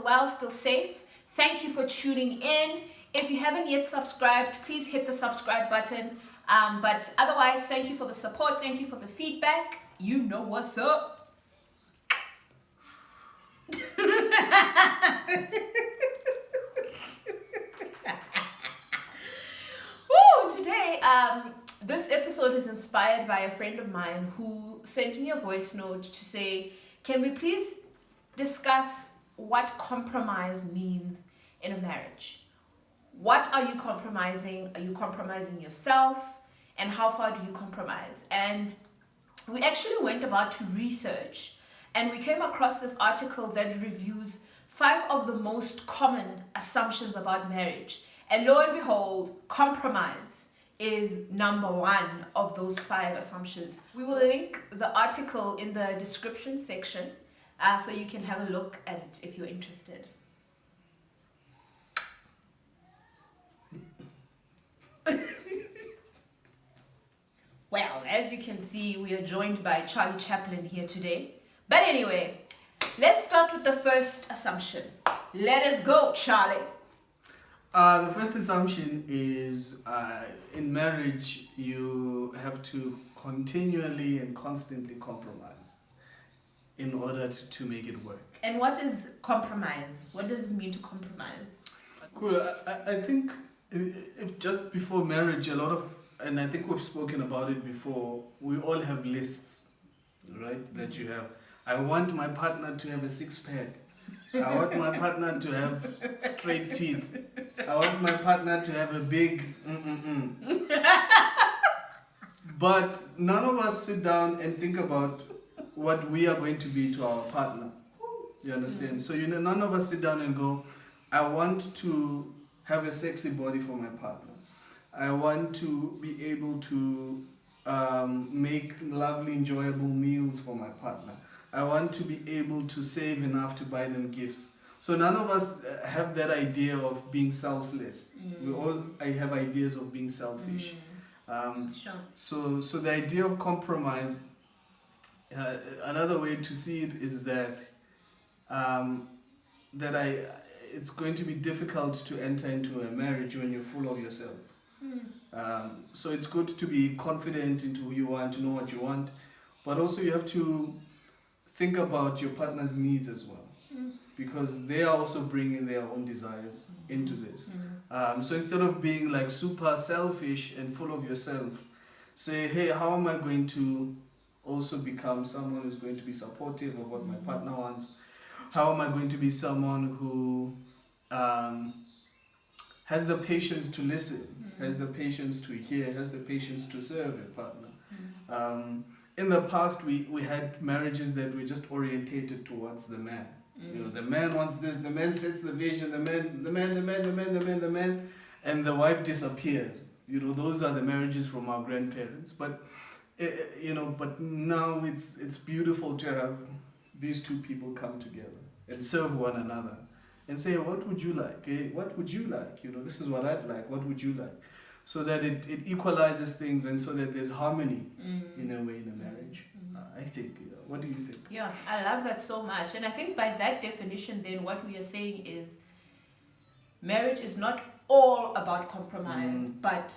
well, still safe. Thank you for tuning in. If you haven't yet subscribed, please hit the subscribe button. But otherwise, thank you for the support. Thank you for the feedback. You know what's up. Woo! Today, this episode is inspired by a friend of mine who sent me a voice note to say, can we please discuss what compromise means in a marriage? What are you compromising? Are you compromising yourself? And how far do you compromise? And we actually went about to research, and we came across this article that reviews 5 of the most common assumptions about marriage. And lo and behold, compromise is number 1 of those 5 assumptions. We will link the article in the description section so you can have a look at it if you're interested. Well, as you can see, we are joined by Charlie Chaplin here today. But anyway, let's start with the first assumption. Let us go, Charlie. The first assumption is in marriage, you have to continually and constantly compromise in order to make it work. And what is compromise? What does it mean to compromise? Cool. I think if just before marriage, a lot of, and I think we've spoken about it before, we all have lists, right? That you have. I want my partner to have a 6-pack. I want my partner to have straight teeth. I want my partner to have a big But none of us sit down and think about what we are going to be to our partner. You understand? So none of us sit down and go, I want to have a sexy body for my partner. I want to be able to make lovely, enjoyable meals for my partner. I want to be able to save enough to buy them gifts. So none of us have that idea of being selfless. We all have ideas of being selfish. Sure. So the idea of compromise, another way to see it is that it's going to be difficult to enter into a marriage when you're full of yourself. So it's good to be confident into who you want, to know what you want, but also you have to think about your partner's needs as well, because they are also bringing their own desires into this. So instead of being like super selfish and full of yourself, say, hey, how am I going to also become someone who's going to be supportive of what my partner wants? How am I going to be someone who has the patience to listen, has the patience to hear, has the patience to serve a partner? In the past, we had marriages that were just orientated towards the man. You know, the man wants this, the man sets the vision, the man, and the wife disappears. You know, those are the marriages from our grandparents. But but now it's beautiful to have these two people come together and serve one another and say, what would you like? What would you like? You know, this is what I'd like. What would you like? So that it equalizes things and so that there's harmony in a way in a marriage. I think. What do you think? Yeah, I love that so much. And I think by that definition, then what we are saying is marriage is not all about compromise, but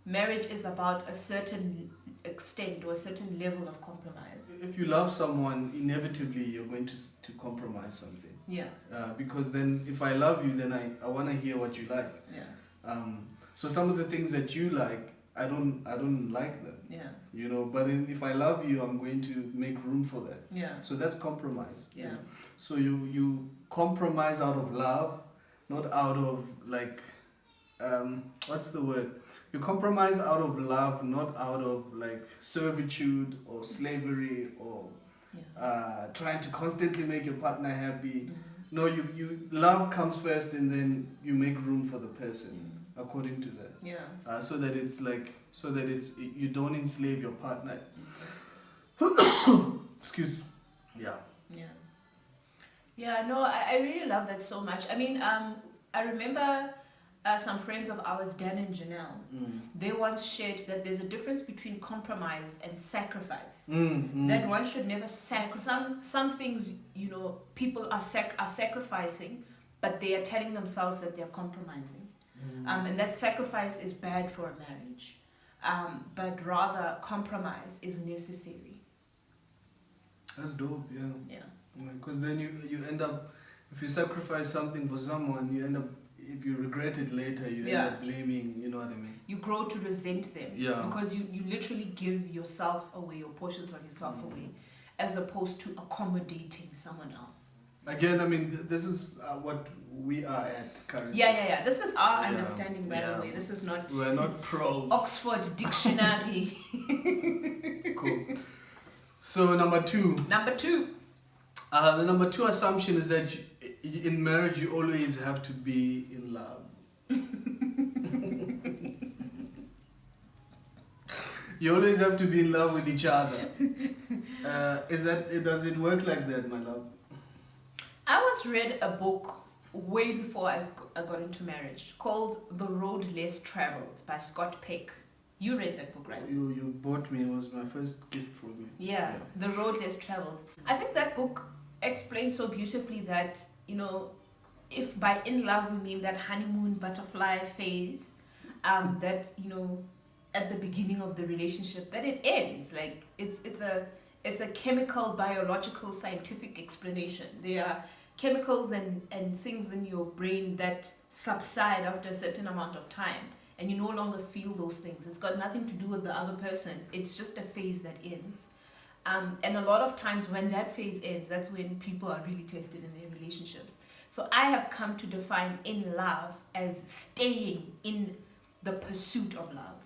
marriage is about a certain extent or a certain level of compromise. If you love someone, inevitably you're going to compromise something. Yeah. Because then if I love you, then I want to hear what you like. Yeah. So some of the things that you like, I don't like them. Yeah. You know, but if I love you, I'm going to make room for that. Yeah. So that's compromise. Yeah. You know? So you compromise out of love, not out of like, what's the word? You compromise out of love, not out of like servitude or slavery or trying to constantly make your partner happy. No, you love comes first, and then you make room for the person according to that. Yeah. So that you don't enslave your partner. Excuse me. Yeah. Yeah. Yeah, no, I really love that so much. I mean, I remember some friends of ours, Dan and Janelle, they once shared that there's a difference between compromise and sacrifice. That one should never sacrifice. Some things, you know, people are sacrificing but they are telling themselves that they're compromising. And that sacrifice is bad for a marriage. But rather, compromise is necessary. That's dope, yeah. Yeah. Because then you end up, if you sacrifice something for someone, you end up, if you regret it later, you end up blaming, you know what I mean? You grow to resent them. Yeah. Because you literally give yourself away, or portions of yourself away, as opposed to accommodating someone else. Again, I mean, this is what we are at currently. Yeah. This is our understanding, by the way. This is not... We're not pros. Oxford Dictionary. Cool. So, number two. The number two assumption is that in marriage, you always have to be in love. You always have to be in love with each other. Does it work like that, my love? I once read a book way before I got into marriage called The Road Less Traveled by Scott Peck. You read that book, right? You bought me. It was my first gift from you. Yeah, The Road Less Traveled. I think that book explains so beautifully that, if by in love we mean that honeymoon butterfly phase, that, at the beginning of the relationship, that it ends. Like, it's a chemical, biological, scientific explanation. There are chemicals and things in your brain that subside after a certain amount of time, and you no longer feel those things. It's got nothing to do with the other person. It's just a phase that ends. And a lot of times when that phase ends, that's when people are really tested in their relationships. So I have come to define in love as staying in the pursuit of love.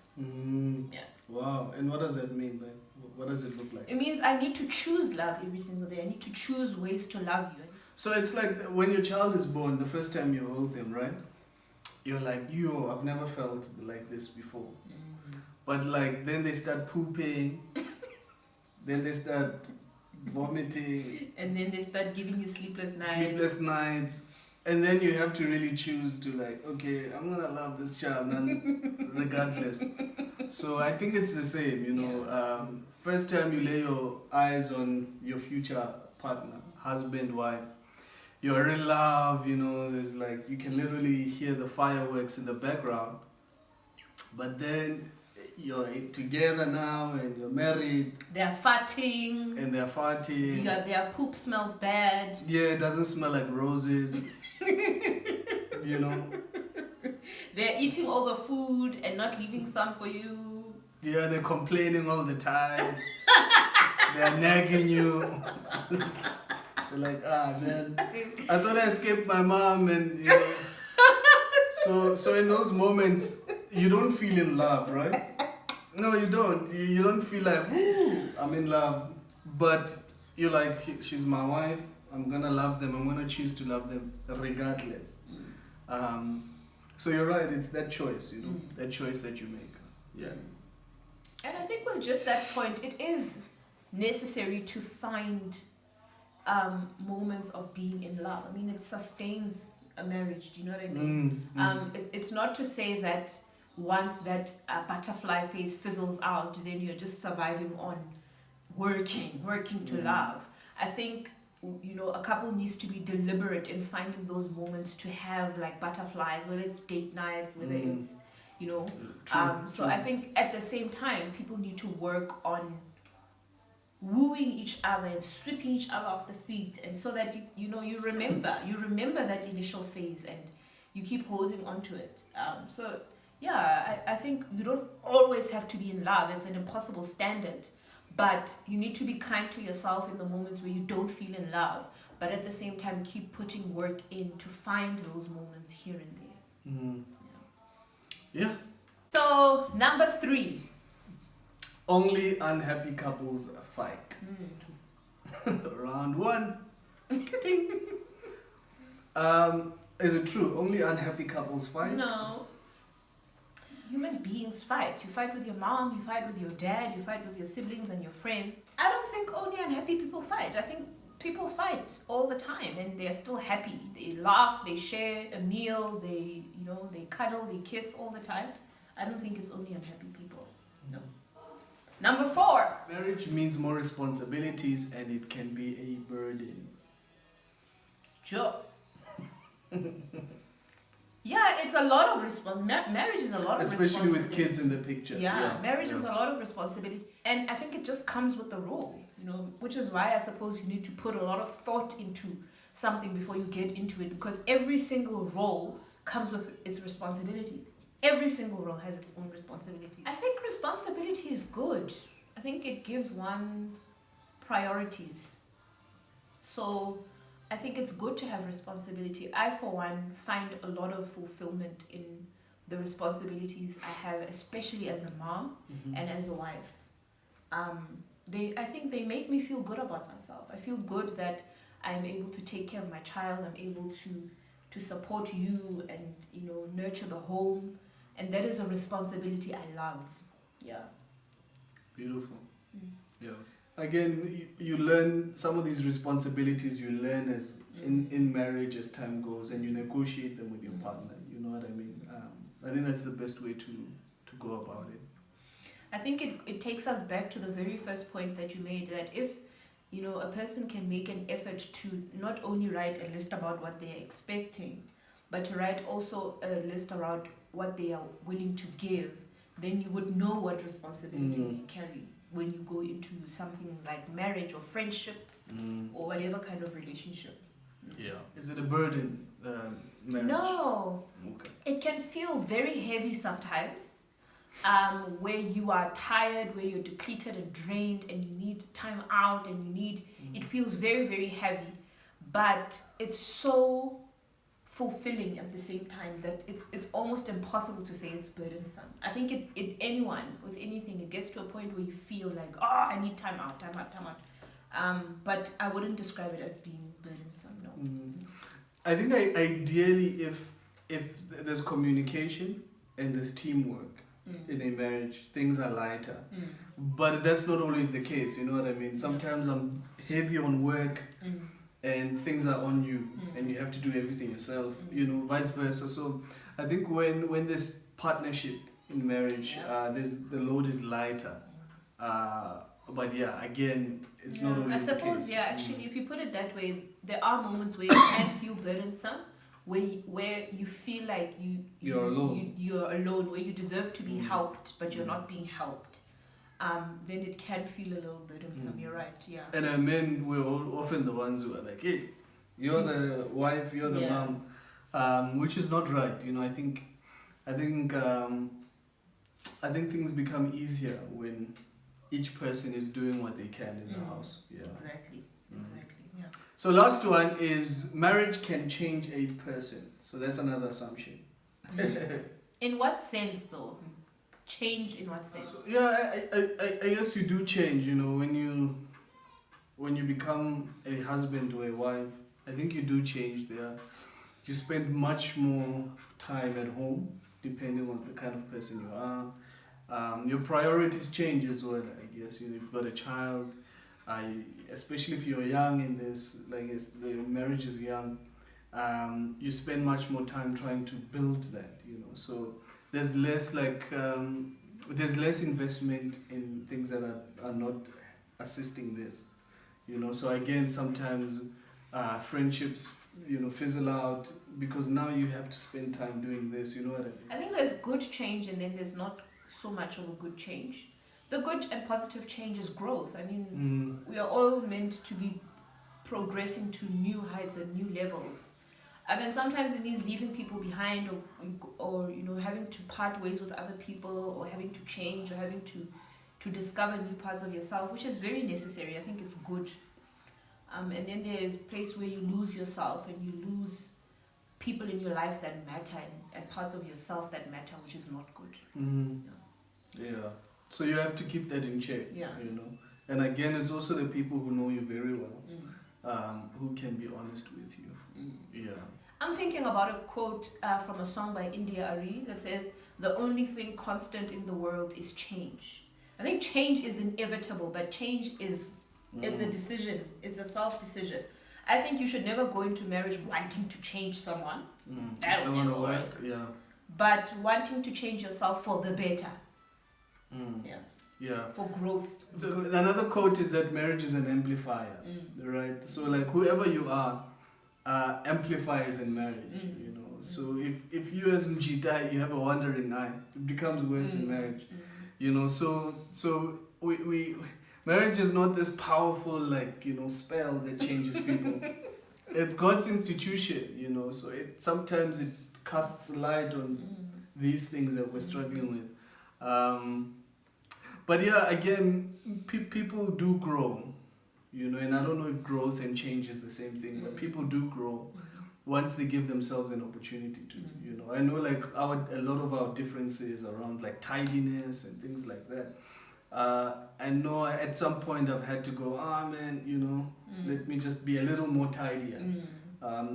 Yeah. Wow. And what does that mean? Like, what does it look like? It means I need to choose love every single day. I need to choose ways to love you. So it's like when your child is born, the first time you hold them, right? You're like, I've never felt like this before. But like, then they start pooping. Then they start vomiting. And then they start giving you sleepless nights. And then you have to really choose to like, okay, I'm going to love this child regardless. So I think it's the same, first time you lay your eyes on your future partner, husband, wife, you're in love, there's like, you can literally hear the fireworks in the background. But then you're together now and you're married. They're farting. Their poop smells bad. Yeah, it doesn't smell like roses. They're eating all the food and not leaving some for you. Yeah, they're complaining all the time. They're nagging you. They're like, man, I thought I escaped my mom, and So in those moments, you don't feel in love, right? No, you don't. You don't feel like, woo, I'm in love. But you're like, she's my wife. I'm gonna love them. I'm gonna choose to love them regardless. So you're right. It's that choice, that choice that you make. Yeah. And I think with just that point, it is necessary to find moments of being in love. I mean, it sustains a marriage. Do you know what I mean? It's not to say that once that butterfly phase fizzles out, then you're just surviving on working to love. I think, a couple needs to be deliberate in finding those moments to have like butterflies, whether it's date nights, whether it's, so I think at the same time, people need to work on wooing each other and sweeping each other off the feet, and so that you remember that initial phase and you keep holding on to it. I think you don't always have to be in love. It's an impossible standard, but you need to be kind to yourself in the moments where you don't feel in love, but at the same time keep putting work in to find those moments here and there. Yeah. So number 3. Only unhappy couples fight. Round 1. Is it true? Only unhappy couples fight? No. Human beings fight. You fight with your mom, you fight with your dad, you fight with your siblings and your friends. I don't think only unhappy people fight. I think people fight all the time and they're still happy. They laugh, they share a meal, they cuddle, they kiss all the time. I don't think it's only unhappy people. No. Number 4. Marriage means more responsibilities and it can be a burden. Sure. Yeah, it's a lot of responsibility. Marriage is a lot of Especially responsibility. with kids in the picture. Yeah, marriage is yeah. a lot of responsibility. And I think it just comes with the role, which is why I suppose you need to put a lot of thought into something before you get into it, because every single role comes with its responsibilities. Every single role has its own responsibility. I think responsibility is good. I think it gives one priorities. So I think it's good to have responsibility. I, for one, find a lot of fulfillment in the responsibilities I have, especially as a mom and as a wife. I think they make me feel good about myself. I feel good that I'm able to take care of my child. I'm able to support you and nurture the home, and that is a responsibility I love. Yeah. Beautiful. Yeah. Again, you learn some of these responsibilities. You learn as in marriage as time goes, and you negotiate them with your partner. You know what I mean? I think that's the best way to go about it. I think it takes us back to the very first point that you made, that if a person can make an effort to not only write a list about what they're expecting, but to write also a list around what they are willing to give, then you would know what responsibilities you carry when you go into something like marriage or friendship or whatever kind of relationship. Yeah. Is it a burden, marriage? No. Okay. It can feel very heavy sometimes. Where you are tired, where you're depleted and drained, and you need time out, and it feels very, very heavy, but it's so fulfilling at the same time that it's almost impossible to say it's burdensome. I think anyone with anything, it gets to a point where you feel like, I need time out. But I wouldn't describe it as being burdensome. No. I think ideally, if there's communication and there's teamwork in a marriage, things are lighter. But that's not always the case, you know what I mean? Sometimes I'm heavy on work and things are on you and you have to do everything yourself, vice versa. So I think when there's partnership in marriage, the load is lighter. But yeah, again, it's not always the case. I suppose, actually, if you put it that way, there are moments where you can feel burdensome, where you feel like you're alone. You're alone, where you deserve to be helped, but you're not being helped. Then it can feel a little burdensome. You're right, yeah. And men, we're often the ones who are like, hey, you're the wife, you're the mom, which is not right. I think things become easier when each person is doing what they can in the house. Yeah. Exactly. Yeah. So last one is marriage can change a person. So that's another assumption. In what sense, though? Change in what sense? So, I guess you do change. When you become a husband or a wife, I think you do change there. You spend much more time at home, depending on the kind of person you are. Your priorities change as well. I guess you've got a child. Especially if you're young in this, the marriage is young, you spend much more time trying to build that, So there's less there's less investment in things that are not assisting this, So again, sometimes friendships, fizzle out because now you have to spend time doing this. You know what I mean? I think there's good change and then there's not so much of a good change. The good and positive change is growth. I mean, we are all meant to be progressing to new heights and new levels. I mean, sometimes it means leaving people behind or having to part ways with other people or having to change or having to discover new parts of yourself, which is very necessary. I think it's good. And then there's a place where you lose yourself and you lose people in your life that matter and parts of yourself that matter, which is not good. Yeah. So you have to keep that in check, And again, it's also the people who know you very well, who can be honest with you. Yeah. I'm thinking about a quote from a song by India Ari that says, "The only thing constant in the world is change." I think change is inevitable, but change it's a decision. It's a self-decision. I think you should never go into marriage wanting to change someone. That would never work. Yeah. But wanting to change yourself for the better. Yeah. For growth. So another quote is that marriage is an amplifier, right? So whoever you are, amplifies in marriage. You know, so if you as Mjita you have a wandering eye, it becomes worse in marriage. You know, so we marriage is not this powerful spell that changes people. It's God's institution, you know, so sometimes it casts light on these things that we're struggling with. But yeah, again, people do grow, you know, and I don't know if growth and change is the same thing, but people do grow once they give themselves an opportunity to, you know. I know like a lot of our differences around like tidiness and things like that. I know at some point I've had to go, man, you know, let me just be a little more tidier.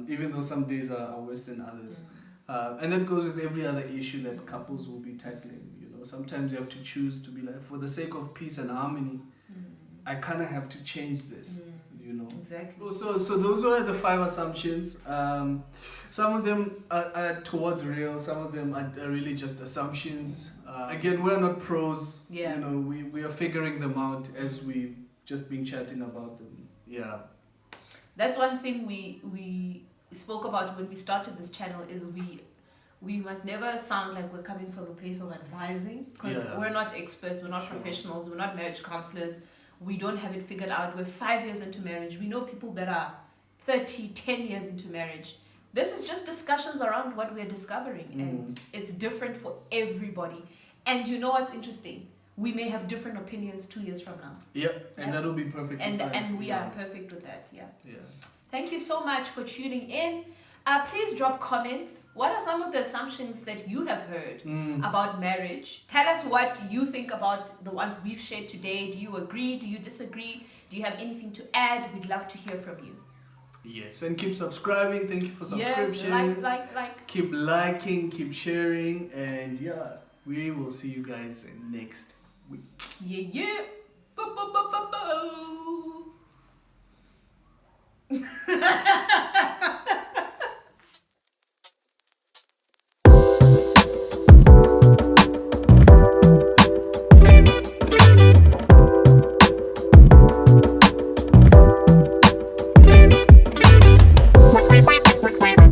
Even though some days are worse than others. And that goes with every other issue that couples will be tackling. You know, sometimes you have to choose to be like, for the sake of peace and harmony, I kind of have to change this. You know. Exactly. So those were the 5 assumptions. Some of them are towards real. Some of them are really just assumptions. Again, we're not pros. Yeah. You know, we are figuring them out as we've just been chatting about them. Yeah. That's one thing we spoke about when we started this channel is we must never sound like we're coming from a place of advising, because we're not experts, we're not professionals, we're not marriage counselors, we don't have it figured out. We're 5 years into marriage. We know people that are 30, 10 years into marriage. This is just discussions around what we're discovering, and it's different for everybody. And you know what's interesting? We may have different opinions 2 years from now. Yep, and that'll be perfect. And we are perfect with that, yeah. Yeah. Thank you so much for tuning in. Please drop comments. What are some of the assumptions that you have heard about marriage? Tell us what you think about the ones we've shared today. Do you agree? Do you disagree? Do you have anything to add? We'd love to hear from you. Yes, and keep subscribing. Thank you for subscriptions. Yes, like. Keep liking, keep sharing, and yeah, we will see you guys next week. Yeah.